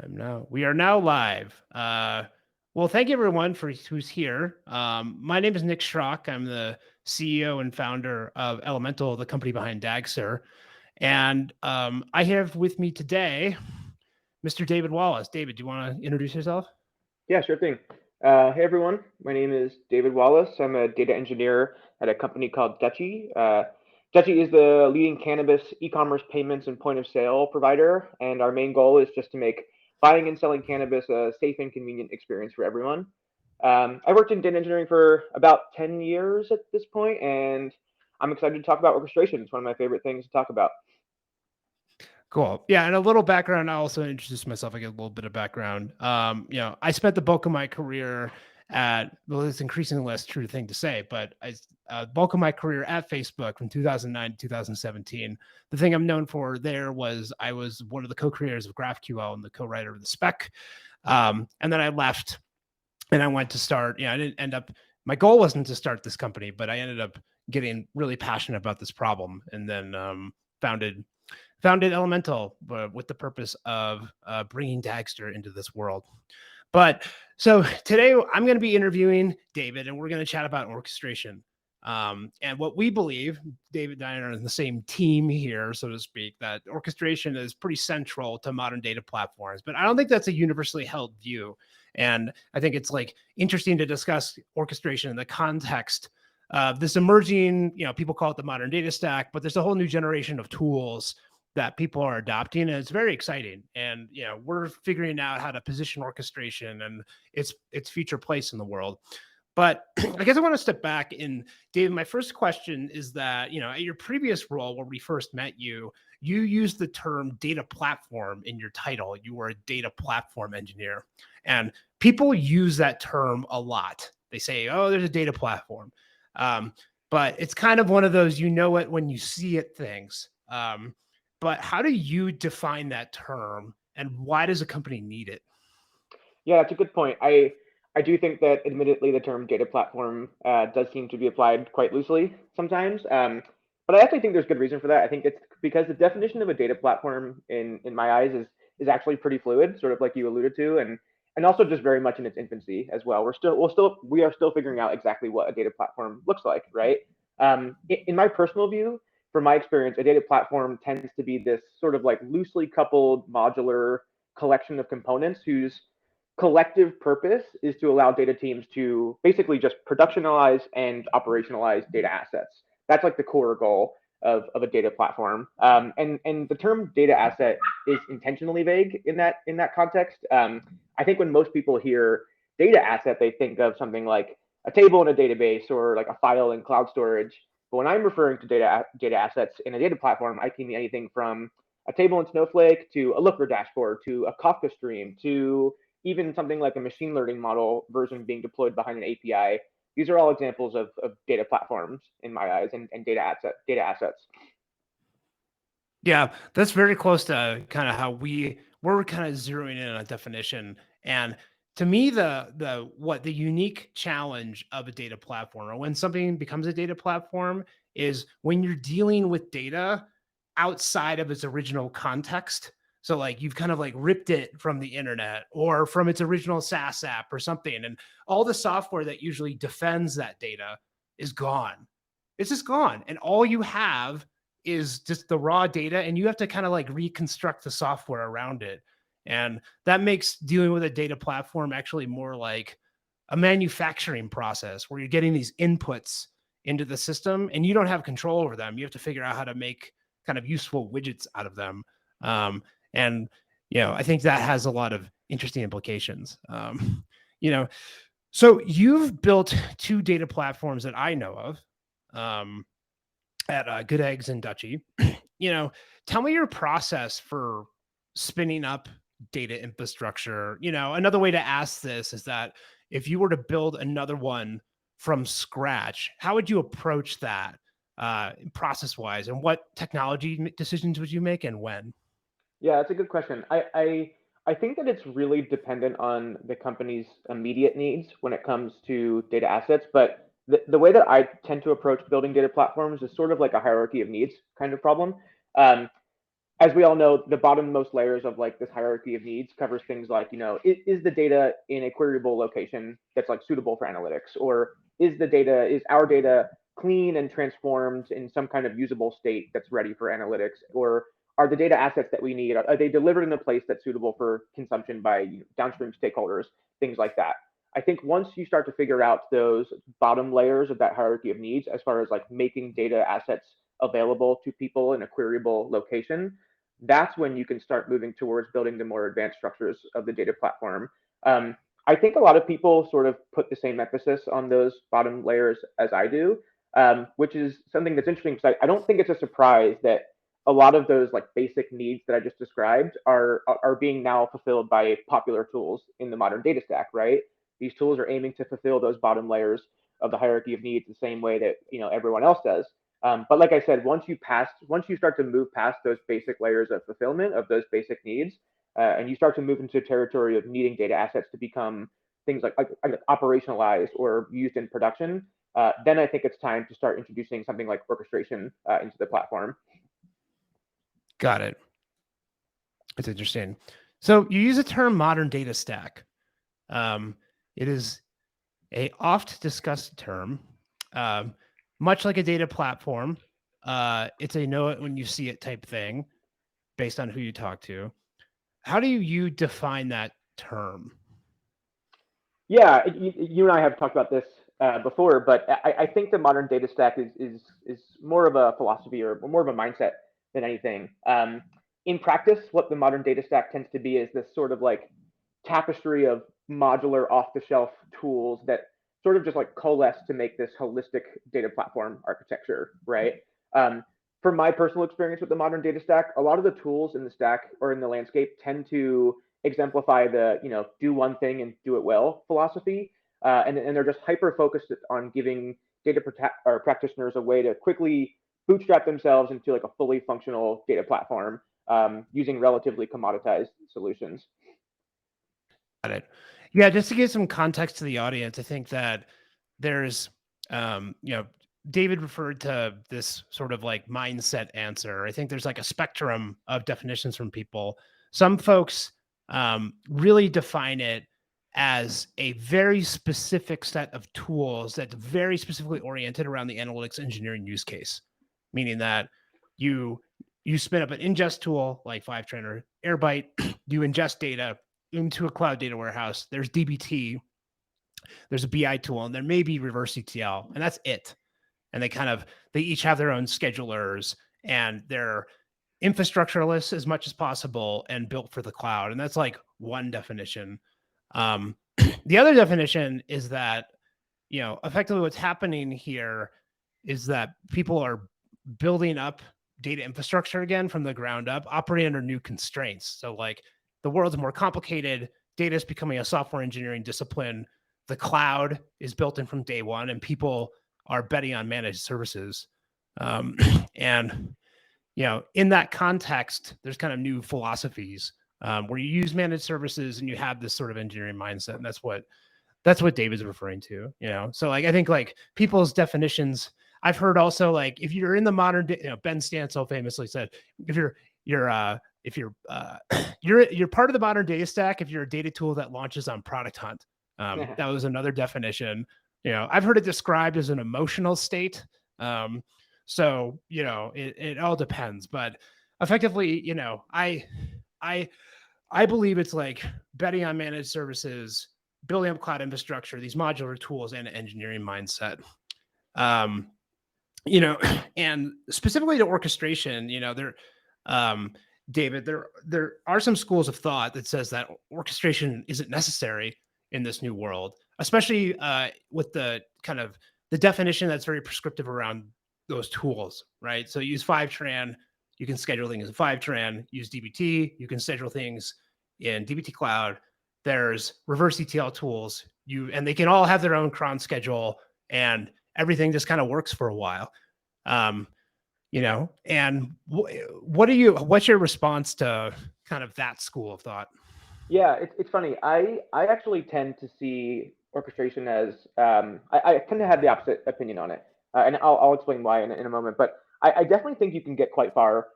We are now live. Well, thank you everyone for who's here. My name is Nick Schrock. I'm the CEO and founder of Elementl, the company behind Dagster. And I have with me today Mr. David Wallace. David, do you want to introduce yourself? Yeah, sure thing. Hey everyone, my name is David Wallace. I'm a data engineer at a company called Dutchie. Dutchie is the leading cannabis e-commerce payments and point of sale provider, and our main goal is just to make buying and selling cannabis a safe and convenient experience for everyone. I worked in data engineering for about 10 years at this point, and I'm excited to talk about orchestration. It's one of my favorite things to talk about. Cool. Yeah, and a little background. I also introduced myself. I get a little bit of background. I spent the bulk of my career at, well, it's increasingly less true thing to say, but bulk of my career at Facebook from 2009 to 2017. The thing I'm known for there was I was one of the co-creators of GraphQL and the co-writer of the spec. And then I left and I went to start, I didn't end up, my goal wasn't to start this company, but I ended up getting really passionate about this problem and then founded Elementl with the purpose of bringing Dagster into this world. But so today I'm going to be interviewing David, and we're going to chat about orchestration. And what we believe, David and I are in the same team here, so to speak, that orchestration is pretty central to modern data platforms. But I don't think that's a universally held view. And I think it's like interesting to discuss orchestration in the context of this emerging, people call it the modern data stack, but there's a whole new generation of tools that people are adopting, and it's very exciting. And we're figuring out how to position orchestration and its future place in the world. But I guess I want to step back. And David, my first question is that at your previous role where we first met you used the term data platform in your title. You were a data platform engineer, and people use that term a lot. They say, oh, there's a data platform. But it's kind of one of those, it when you see it things. But how do you define that term, and why does a company need it? Yeah, that's a good point. I do think that, admittedly, the term data platform does seem to be applied quite loosely sometimes. But I actually think there's good reason for that. I think it's because the definition of a data platform, in my eyes, is actually pretty fluid, sort of like you alluded to, and also just very much in its infancy as well. We are still figuring out exactly what a data platform looks like, right? In my personal view, from my experience, a data platform tends to be this sort of like loosely coupled modular collection of components whose collective purpose is to allow data teams to basically just productionalize and operationalize data assets. That's like the core goal of a data platform. And the term data asset is intentionally vague in that context. I think when most people hear data asset, they think of something like a table in a database or like a file in cloud storage. But when I'm referring to data assets in a data platform, I can mean anything from a table in Snowflake to a Looker dashboard to a Kafka stream to even something like a machine learning model version being deployed behind an API. These are all examples of data platforms in my eyes, and data assets. Yeah, that's very close to kind of how we're kind of zeroing in on a definition. And to me, the unique challenge of a data platform, or when something becomes a data platform, is when you're dealing with data outside of its original context. So like you've kind of like ripped it from the internet or from its original SaaS app or something, and all the software that usually defends that data is gone. It's just gone, and all you have is just the raw data, and you have to kind of like reconstruct the software around it. And that makes dealing with a data platform actually more like a manufacturing process where you're getting these inputs into the system and you don't have control over them. You have to figure out how to make kind of useful widgets out of them. And I think that has a lot of interesting implications. You know, so you've built two data platforms that I know of. At Good Eggs and Dutchie. Tell me your process for spinning up data infrastructure. Another way to ask this is that if you were to build another one from scratch, how would you approach that process wise, and what technology decisions would you make and when? Yeah, that's a good question. I think that it's really dependent on the company's immediate needs when it comes to data assets. But the way that I tend to approach building data platforms is sort of like a hierarchy of needs kind of problem. Um, as we all know, the bottommost layers of like this hierarchy of needs covers things like, is the data in a queryable location that's like suitable for analytics, or is our data clean and transformed in some kind of usable state that's ready for analytics, or are the data assets that we need, are they delivered in a place that's suitable for consumption by downstream stakeholders, things like that. I think once you start to figure out those bottom layers of that hierarchy of needs, as far as like making data assets available to people in a queryable location, that's when you can start moving towards building the more advanced structures of the data platform. Um, I think a lot of people sort of put the same emphasis on those bottom layers as I do, which is something that's interesting because I don't think it's a surprise that a lot of those like basic needs that I just described are being now fulfilled by popular tools in the modern data stack, right? These tools are aiming to fulfill those bottom layers of the hierarchy of needs the same way that everyone else does. But like I said, once you start to move past those basic layers of fulfillment of those basic needs, and you start to move into territory of needing data assets to become things like operationalized or used in production, then I think it's time to start introducing something like orchestration into the platform. Got it. It's interesting. So you use the term modern data stack. It is a oft discussed term, much like a data platform. It's a know it when you see it type thing based on who you talk to. How do you define that term? Yeah, you and I have talked about this before, but I think the modern data stack is more of a philosophy or more of a mindset than anything. In practice, what the modern data stack tends to be is this sort of like tapestry of modular off-the-shelf tools that sort of just like coalesce to make this holistic data platform architecture, right? Um, from my personal experience with the modern data stack, a lot of the tools in the stack or in the landscape tend to exemplify the do one thing and do it well philosophy, and they're just hyper focused on giving or practitioners a way to quickly bootstrap themselves into like a fully functional data platform using relatively commoditized solutions. Got it. Yeah, just to give some context to the audience, I think that there's, David referred to this sort of like mindset answer. I think there's like a spectrum of definitions from people. Some folks really define it as a very specific set of tools that's very specifically oriented around the analytics engineering use case, meaning that you you spin up an ingest tool like Fivetran or Airbyte, you ingest data into a cloud data warehouse. There's DBT, there's a BI tool, and there may be reverse ETL, and that's it. And they each have their own schedulers, and they're infrastructureless as much as possible and built for the cloud. And that's like one definition. The other definition is that, effectively what's happening here is that people are building up data infrastructure again from the ground up, operating under new constraints. So like the world's more complicated, data is becoming a software engineering discipline. The cloud is built in from day one, and people are betting on managed services. And in that context, there's kind of new philosophies where you use managed services and you have this sort of engineering mindset, and that's what David's referring to. So like I think like people's definitions. I've heard also like if you're in the modern, Ben Stansel famously said, if you're you're part of the modern data stack if you're a data tool that launches on Product Hunt. That was another definition. I've heard it described as an emotional state. So it all depends, but effectively, I believe it's like betting on managed services, building up cloud infrastructure, these modular tools, and an engineering mindset. And specifically to orchestration, David, there are some schools of thought that says that orchestration isn't necessary in this new world, especially with the kind of the definition that's very prescriptive around those tools, right? So use Fivetran, you can schedule things in Fivetran. Use DBT, you can schedule things in DBT Cloud. There's reverse ETL tools, and they can all have their own cron schedule, and everything just kind of works for a while. And what's your response to kind of that school of thought? Yeah, it's funny. I actually tend to see orchestration as I kind of have the opposite opinion on it, and I'll explain why in a moment. But I definitely think you can get quite far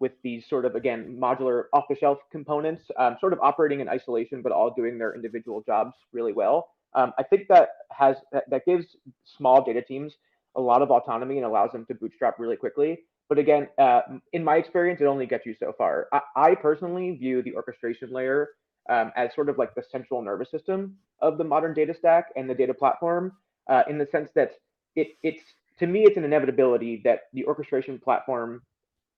with these sort of, again, modular off-the-shelf components, sort of operating in isolation, but all doing their individual jobs really well. I think that gives small data teams a lot of autonomy and allows them to bootstrap really quickly. But again, in my experience, it only gets you so far. I personally view the orchestration layer as sort of like the central nervous system of the modern data stack and the data platform, in the sense that it's to me, it's an inevitability that the orchestration platform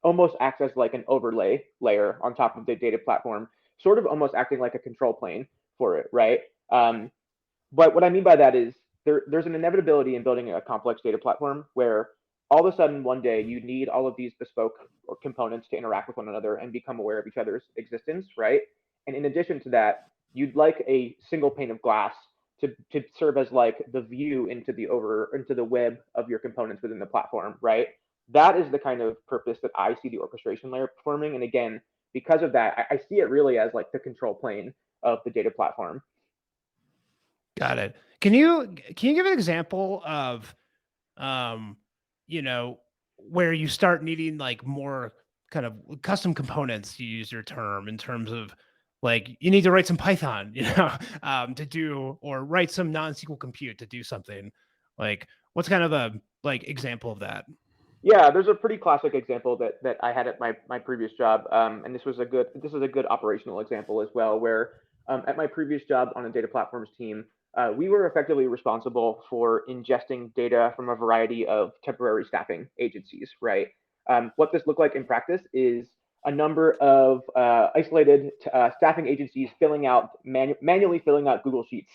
almost acts as like an overlay layer on top of the data platform, sort of almost acting like a control plane for it, right? But what I mean by that is there's an inevitability in building a complex data platform where all of a sudden one day you need all of these bespoke or components to interact with one another and become aware of each other's existence, right? And in addition to that, you'd like a single pane of glass to serve as like the view into the web of your components within the platform, right? That is the kind of purpose that I see the orchestration layer performing. And again, because of that, I see it really as like the control plane of the data platform. Got it. Can you give an example of, um, where you start needing like more kind of custom components, to use your term, in terms of like you need to write some Python, to do, or write some non-SQL compute to do something. Like, what's kind of a like example of that? Yeah, there's a pretty classic example that I had at my previous job, and this is a good operational example as well, where at my previous job on a data platforms team, we were effectively responsible for ingesting data from a variety of temporary staffing agencies, right? What this looked like in practice is a number of isolated staffing agencies manually filling out Google Sheets,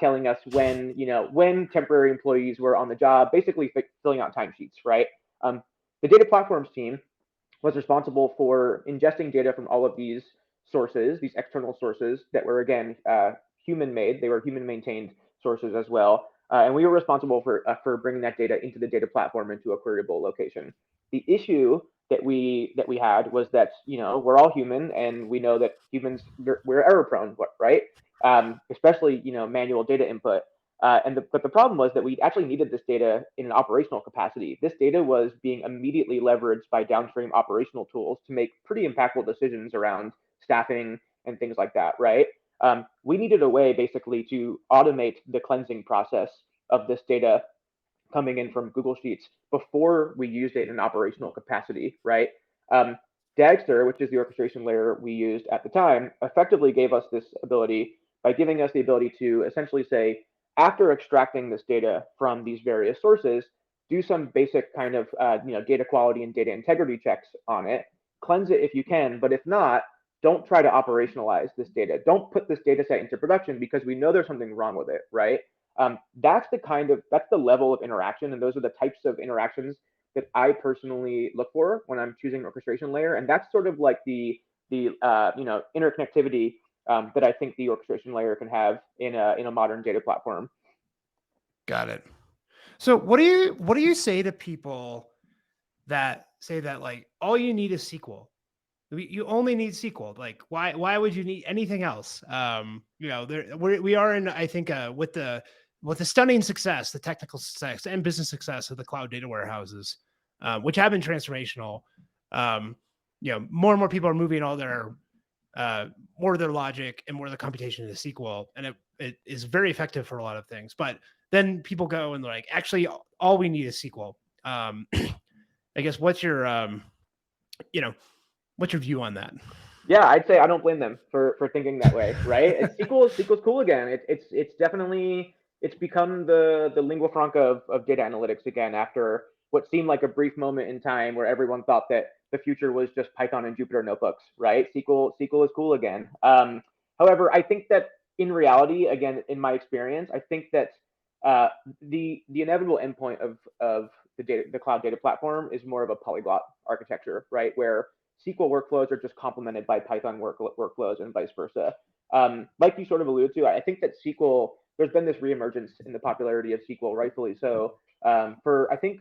telling us when temporary employees were on the job, basically filling out timesheets, right? Um, the data platforms team was responsible for ingesting data from all of these sources, these external sources that were, again, human made. They were human maintained sources as well. And we were responsible for bringing that data into the data platform into a queryable location. The issue that we had was that we're all human, and we know that humans, we're error prone, right? Especially manual data input. But the problem was that we actually needed this data in an operational capacity. This data was being immediately leveraged by downstream operational tools to make pretty impactful decisions around staffing and things like that, right? We needed a way basically to automate the cleansing process of this data coming in from Google Sheets before we used it in an operational capacity, right? Um, Dagster, which is the orchestration layer we used at the time, effectively gave us this ability by giving us the ability to essentially say, after extracting this data from these various sources, do some basic kind of data quality and data integrity checks on it, cleanse it if you can, but if not, don't try to operationalize this data. Don't put this data set into production because we know there's something wrong with it, right? That's the level of interaction, and those are the types of interactions that I personally look for when I'm choosing orchestration layer, and that's sort of like the interconnectivity that I think the orchestration layer can have in a modern data platform. Got it. So what do you say to people that say that like all you need is SQL? You only need SQL. Like, why would you need anything else? We are in, I think, with the stunning success, the technical success and business success of the cloud data warehouses, which have been transformational. More and more people are moving all their more of their logic and more of the computation into SQL, and it is very effective for a lot of things. But then people go and they're like, actually, all we need is SQL. I guess you know, what's your view on that? Yeah, I'd say I don't blame them for thinking that way, right? SQL's cool again. It's definitely it's become the lingua franca of data analytics again after what seemed like a brief moment in time where everyone thought that the future was just Python and Jupyter notebooks, right? SQL is cool again. However, I think that in reality, again, in my experience, I think that uh, the inevitable endpoint of the cloud data platform is more of a polyglot architecture, right? Where SQL workflows are just complemented by Python workflows and vice versa. Like you sort of alluded to, I think that SQL, there's been this reemergence in the popularity of SQL, rightfully so. I think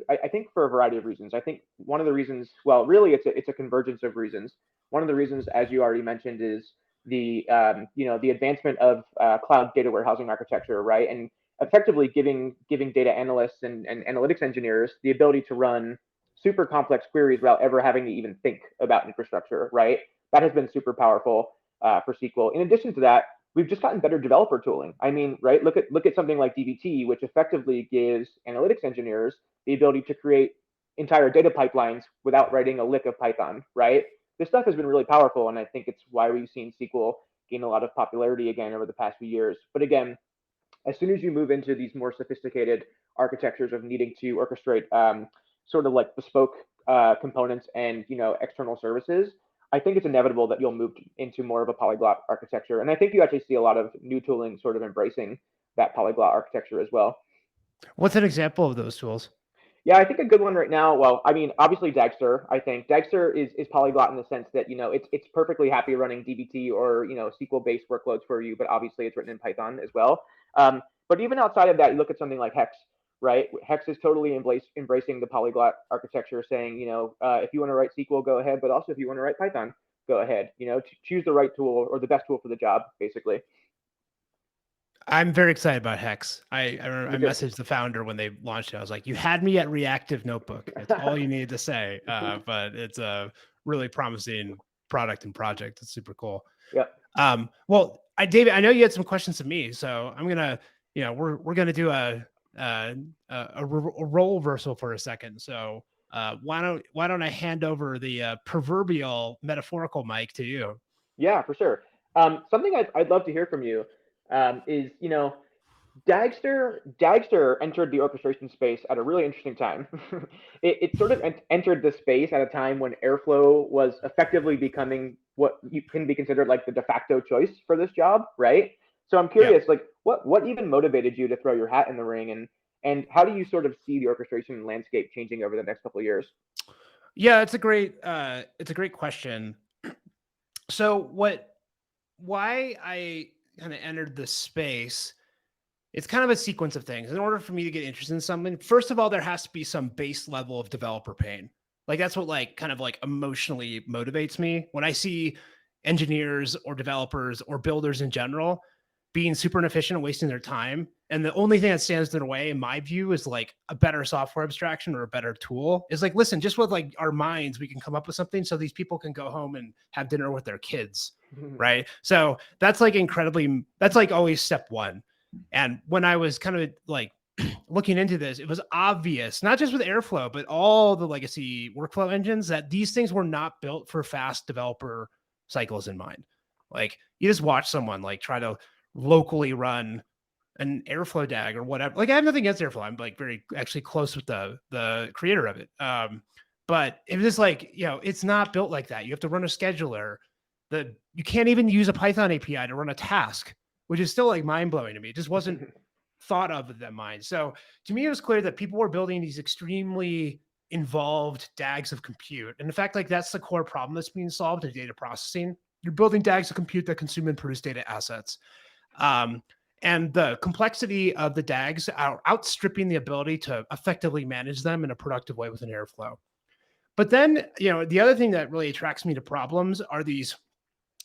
for a variety of reasons. I think one of the reasons, well, really, it's a convergence of reasons. One of the reasons, as you already mentioned, is the advancement of cloud data warehousing architecture, right? And effectively giving data analysts and analytics engineers the ability to run super complex queries without ever having to even think about infrastructure, right? That has been super powerful for SQL. In addition to that, we've just gotten better developer tooling. I mean, right? Look at something like dbt, which effectively gives analytics engineers the ability to create entire data pipelines without writing a lick of Python, right? This stuff has been really powerful, and I think it's why we've seen SQL gain a lot of popularity again over the past few years. But again, as soon as you move into these more sophisticated architectures of needing to orchestrate sort of like bespoke components and external services, I think it's inevitable that you'll move into more of a polyglot architecture. And I think you actually see a lot of new tooling sort of embracing that polyglot architecture as well. What's an example of those tools? Yeah, I think a good one right now. Well, I mean, obviously Dagster. I think Dagster is polyglot in the sense that it's perfectly happy running dbt or SQL based workloads for you, but obviously it's written in Python as well. But even outside of that, you look at something like Hex, right? Hex is totally embracing the polyglot architecture, saying if you want to write SQL, go ahead, but also if you want to write Python, go ahead. Choose the right tool or the best tool for the job, basically. I'm very excited about Hex. I messaged the founder when they launched it. I was like, "You had me at reactive notebook. It's all you needed to say." But it's a really promising product and project. It's super cool. Yep. Well, David, I know you had some questions to me, so I'm gonna, we're gonna do a role reversal for a second. So why don't I hand over the proverbial metaphorical mic to you? Yeah, for sure. Something I'd love to hear from you is, Dagster entered the orchestration space at a really interesting time. It sort of entered the space at a time when Airflow was effectively becoming what you can be considered like the de facto choice for this job, right? So I'm curious, like, what even motivated you to throw your hat in the ring, and how do you sort of see the orchestration landscape changing over the next couple of years? Yeah, it's a great question. So why I kind of entered this space, it's kind of a sequence of things. In order for me to get interested in something, first of all, there has to be some base level of developer pain. Like that's what like kind of like emotionally motivates me when I see engineers or developers or builders in general being super inefficient and wasting their time. And the only thing that stands in their way, in my view, is like a better software abstraction or a better tool. Is like, listen, just with like our minds, we can come up with something so these people can go home and have dinner with their kids. Right. So that's like that's like always step one. And when I was kind of like looking into this, it was obvious, not just with Airflow, but all the legacy workflow engines, that these things were not built for fast developer cycles in mind. Like you just watch someone like try to locally run an Airflow DAG or whatever. Like I have nothing against Airflow. I'm like very actually close with the creator of it. But it was like, it's not built like that. You have to run a scheduler. You can't even use a Python API to run a task, which is still like mind blowing to me. It just wasn't thought of with that mind. So to me, it was clear that people were building these extremely involved DAGs of compute. And in fact, like that's the core problem that's being solved in data processing. You're building DAGs of compute that consume and produce data assets. And the complexity of the DAGs are outstripping the ability to effectively manage them in a productive way within Airflow. But then, the other thing that really attracts me to problems are these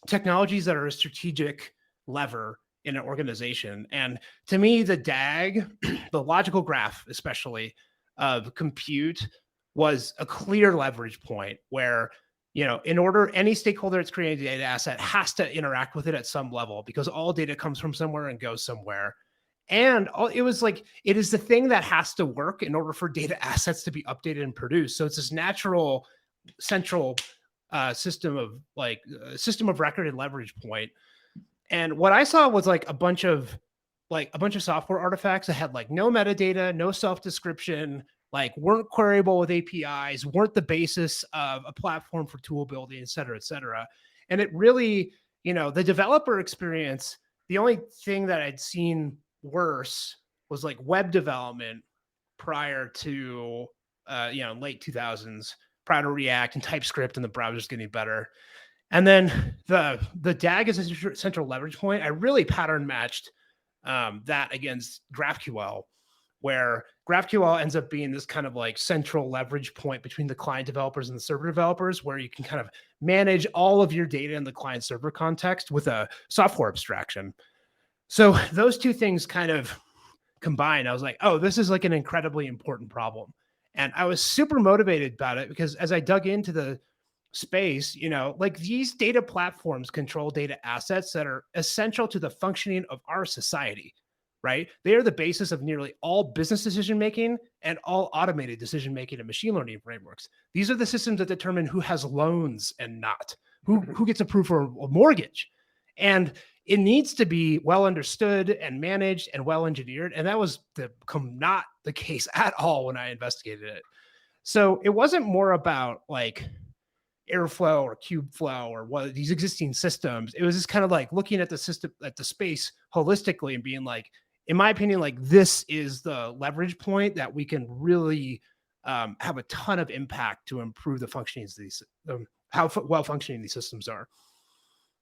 technologies that are a strategic lever in an organization. And to me, the DAG, the logical graph, especially of compute, was a clear leverage point where, in order, any stakeholder that's creating a data asset has to interact with it at some level because all data comes from somewhere and goes somewhere. And it was like, it is the thing that has to work in order for data assets to be updated and produced. So it's this natural central system of record and leverage point. And what I saw was like a bunch of software artifacts that had like no metadata, no self-description, like weren't queryable with APIs, weren't the basis of a platform for tool building, et cetera, et cetera. And it really, the developer experience, the only thing that I'd seen worse was like web development prior to, late 2000s, prior to React and TypeScript and the browser's getting better. And then the DAG as a central leverage point, I really pattern matched that against GraphQL, where GraphQL ends up being this kind of like central leverage point between the client developers and the server developers, where you can kind of manage all of your data in the client server context with a software abstraction. So those two things kind of combined. I was like, oh, this is like an incredibly important problem. And I was super motivated about it because as I dug into the space, like these data platforms control data assets that are essential to the functioning of our society, right? They are the basis of nearly all business decision making and all automated decision making and machine learning frameworks. These are the systems that determine who has loans and not, who gets approved for a mortgage. And it needs to be well understood and managed and well engineered. And that was not the case at all when I investigated it. So it wasn't more about like airflow or Kubeflow or what these existing systems. It was just kind of like looking at the system, at the space holistically and being like, in my opinion, like this is the leverage point that we can really have a ton of impact to improve the functioning of these, how well functioning these systems are.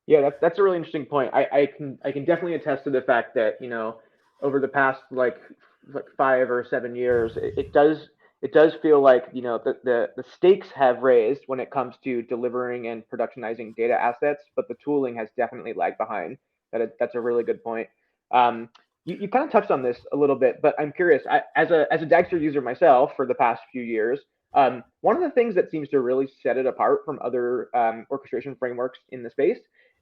Yeah, that's a really interesting point. I can definitely attest to the fact that over the past like 5 or 7 years, it does feel like the stakes have raised when it comes to delivering and productionizing data assets, but the tooling has definitely lagged behind. That's a really good point. Um, you kind of touched on this a little bit, but I'm curious. As a Dagster user myself for the past few years, one of the things that seems to really set it apart from other orchestration frameworks in the space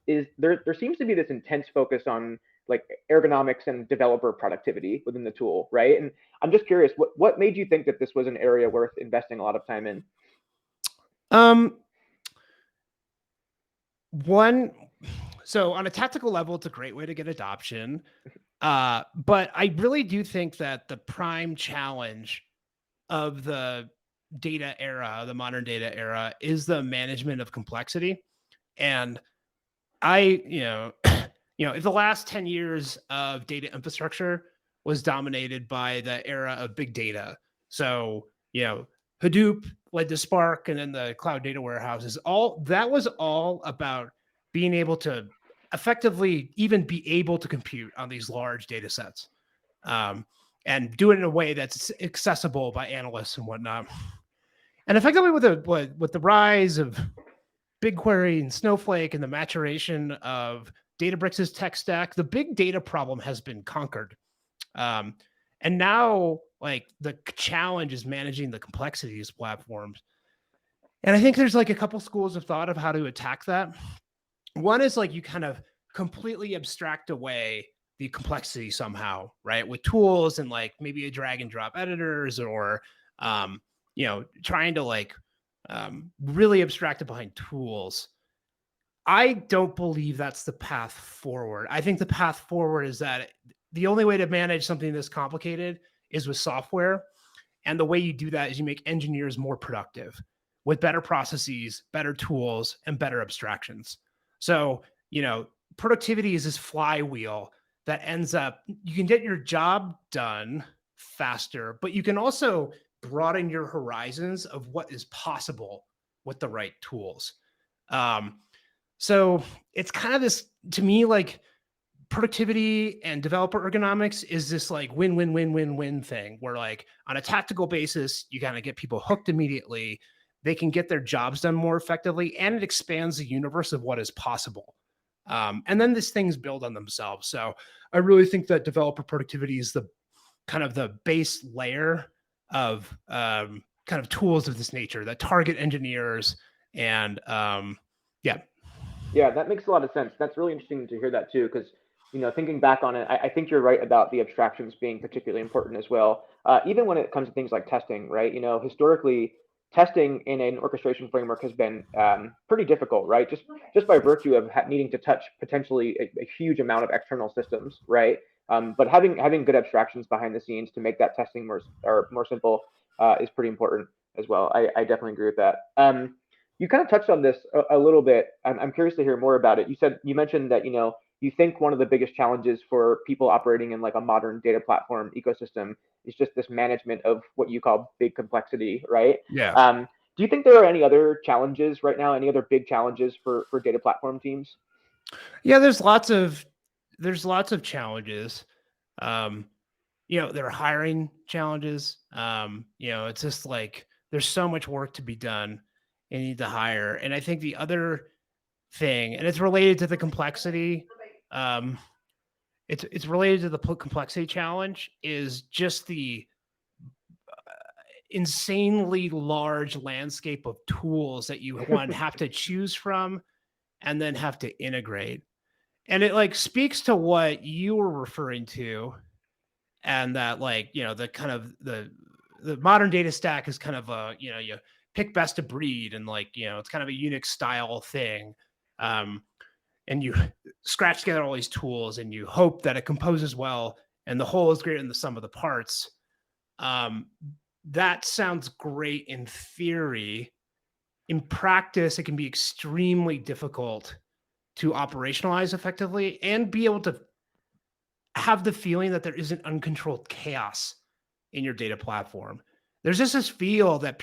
is there seems to be this intense focus on like ergonomics and developer productivity within the tool, right? And I'm just curious, what made you think that this was an area worth investing a lot of time in? Um, one, so on a tactical level, it's a great way to get adoption. But I really do think that the prime challenge of the data era, the modern data era, is the management of complexity. And I, if the last 10 years of data infrastructure was dominated by the era of big data. So, Hadoop led to Spark and then the cloud data warehouses, all that was all about being able to effectively even be able to compute on these large data sets, and do it in a way that's accessible by analysts and whatnot. And effectively with the rise of BigQuery and Snowflake and the maturation of Databricks' tech stack, the big data problem has been conquered. Um, and now, like, the challenge is managing the complexity of these platforms. And I think there's like a couple schools of thought of how to attack that. One is like you kind of completely abstract away the complexity somehow, right? With tools and like maybe a drag and drop editors or, trying to like really abstract it behind tools. I don't believe that's the path forward. I think the path forward is that the only way to manage something this complicated is with software. And the way you do that is you make engineers more productive with better processes, better tools, and better abstractions. So, productivity is this flywheel that ends up, you can get your job done faster, but you can also broaden your horizons of what is possible with the right tools. So it's kind of this, to me, like productivity and developer ergonomics is this like win-win-win-win-win thing where like on a tactical basis, you kind of get people hooked immediately. They can get their jobs done more effectively, and it expands the universe of what is possible. And then these things build on themselves. So I really think that developer productivity is the kind of the base layer of kind of tools of this nature that target engineers and yeah. Yeah, that makes a lot of sense. That's really interesting to hear that too, because thinking back on it, I think you're right about the abstractions being particularly important as well. Even when it comes to things like testing, right? Historically, testing in an orchestration framework has been pretty difficult, right? Just by virtue of needing to touch potentially a huge amount of external systems, right? But having good abstractions behind the scenes to make that testing more simple is pretty important as well. I definitely agree with that. You kind of touched on this a little bit. I'm curious to hear more about it. You mentioned that you think one of the biggest challenges for people operating in like a modern data platform ecosystem is just this management of what you call big complexity, right? Yeah. Do you think there are any other challenges right now? Any other big challenges for data platform teams? Yeah, there's lots of challenges. There are hiring challenges. It's just like there's so much work to be done. You need to hire. And I think the other thing, and it's related to the complexity, it's related to the complexity challenge, is just the insanely large landscape of tools that you have to choose from and then have to integrate. And it like speaks to what you were referring to, and that like, the kind of the modern data stack is kind of a, you pick best of breed, and like, it's kind of a Unix style thing. And you scratch together all these tools and you hope that it composes well and the whole is greater than the sum of the parts. That sounds great in theory. In practice, it can be extremely difficult to operationalize effectively and be able to have the feeling that there isn't uncontrolled chaos in your data platform. There's just this feel that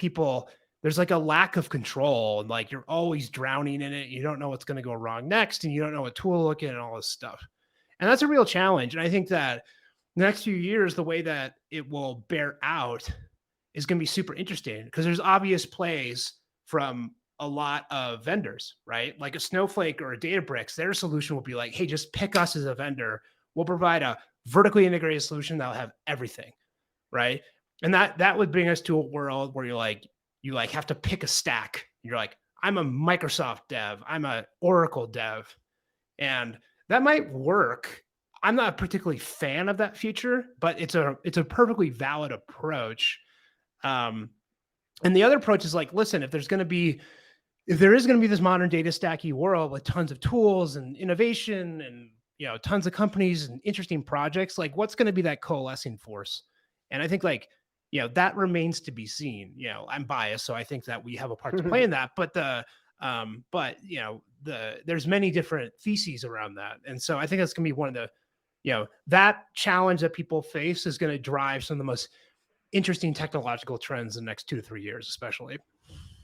there's like a lack of control, and like you're always drowning in it. You don't know what's going to go wrong next, and you don't know what tool to look at and all this stuff. And that's a real challenge. And I think that the next few years, the way that it will bear out is going to be super interesting, because there's obvious plays from a lot of vendors, right? Like a Snowflake or a Databricks, their solution will be like, hey, just pick us as a vendor. We'll provide a vertically integrated solution that'll have everything, right? And that would bring us to a world where you have to pick a stack. You're like, I'm a Microsoft dev, I'm a Oracle dev, and that might work. I'm not a particularly fan of that future, but it's a perfectly valid approach. And the other approach is like, listen, if there is going to be this modern data stacky world with tons of tools and innovation and tons of companies and interesting projects, like what's going to be that coalescing force? And I think like, that remains to be seen. I'm biased, so I think that we have a part to play in that, but there's many different theses around that. And so I think that's going to be one of the, that challenge that people face is going to drive some of the most interesting technological trends in the next 2 to 3 years, especially.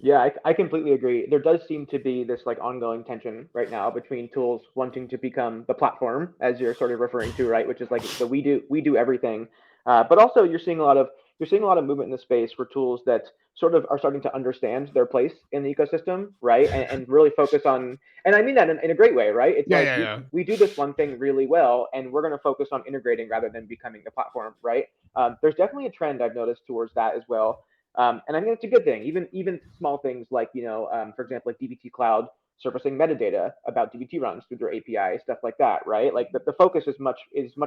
Yeah, I completely agree. There does seem to be this like ongoing tension right now between tools wanting to become the platform, as you're sort of referring to, right? Which is like the we do everything, but also you're seeing a lot of movement in the space for tools that sort of are starting to understand their place in the ecosystem, right? And really focus on, and I mean that in a great way, right? It's we do this one thing really well, and we're going to focus on integrating rather than becoming the platform, right? There's definitely a trend I've noticed towards that as well. And I think it's a good thing. Even small things like for example, like dbt Cloud surfacing metadata about dbt runs through their API, stuff like that, right? Like the focus is much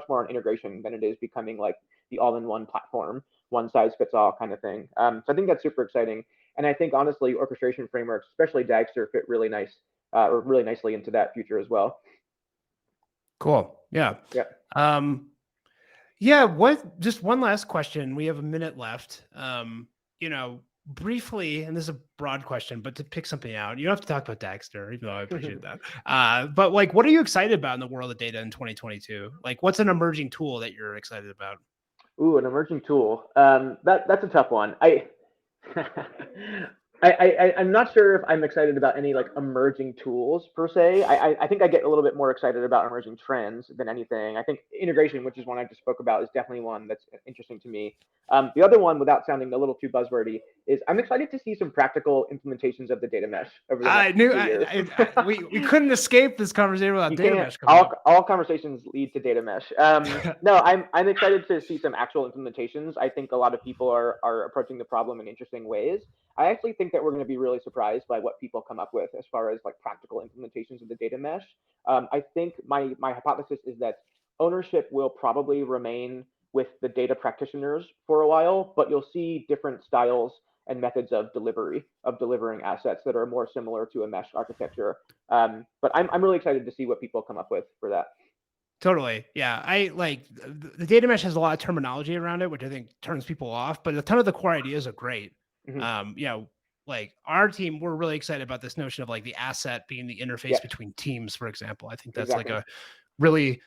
more on integration than it is becoming like the all-in-one platform, one size fits all kind of thing. So I think that's super exciting, and I think honestly, orchestration frameworks, especially Dagster, fit really nicely into that future as well. Cool. Yeah. Yeah. Just one last question. We have a minute left. Briefly, and this is a broad question, but to pick something out, you don't have to talk about Dagster, even though I appreciate that. But like, what are you excited about in the world of data in 2022? Like, what's an emerging tool that you're excited about? Ooh, an emerging tool. That's a tough one. I'm not sure if I'm excited about any like emerging tools per se. I think I get a little bit more excited about emerging trends than anything. I think integration, which is one I just spoke about, is definitely one that's interesting to me. The other one, without sounding a little too buzzwordy, is I'm excited to see some practical implementations of the data mesh over the next few years. We couldn't escape this conversation without data mesh. All conversations lead to data mesh. No, I'm excited to see some actual implementations. I think a lot of people are approaching the problem in interesting ways. I actually think that we're going to be really surprised by what people come up with as far as like practical implementations of the data mesh. I think my hypothesis is that ownership will probably remain with the data practitioners for a while, but you'll see different styles and methods of delivering assets that are more similar to a mesh architecture. But I'm really excited to see what people come up with for that. Totally. Yeah. I like the data mesh has a lot of terminology around it, which I think turns people off, but a ton of the core ideas are great. Mm-hmm. Like our team, we're really excited about this notion of like the asset being the interface between teams, for example. I think that's like a really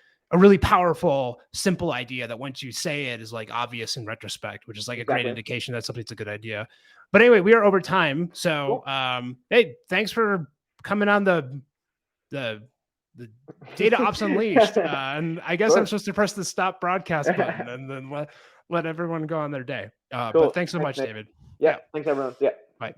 powerful, simple idea that once you say it is like obvious in retrospect, which is like a great indication that something's a good idea. But anyway, we are over time. So, hey, thanks for coming on the Data Ops Unleashed. And I guess I'm supposed to press the stop broadcast button and then let everyone go on their day. But thanks so much, David. Yeah. Thanks everyone. Yeah. Bye.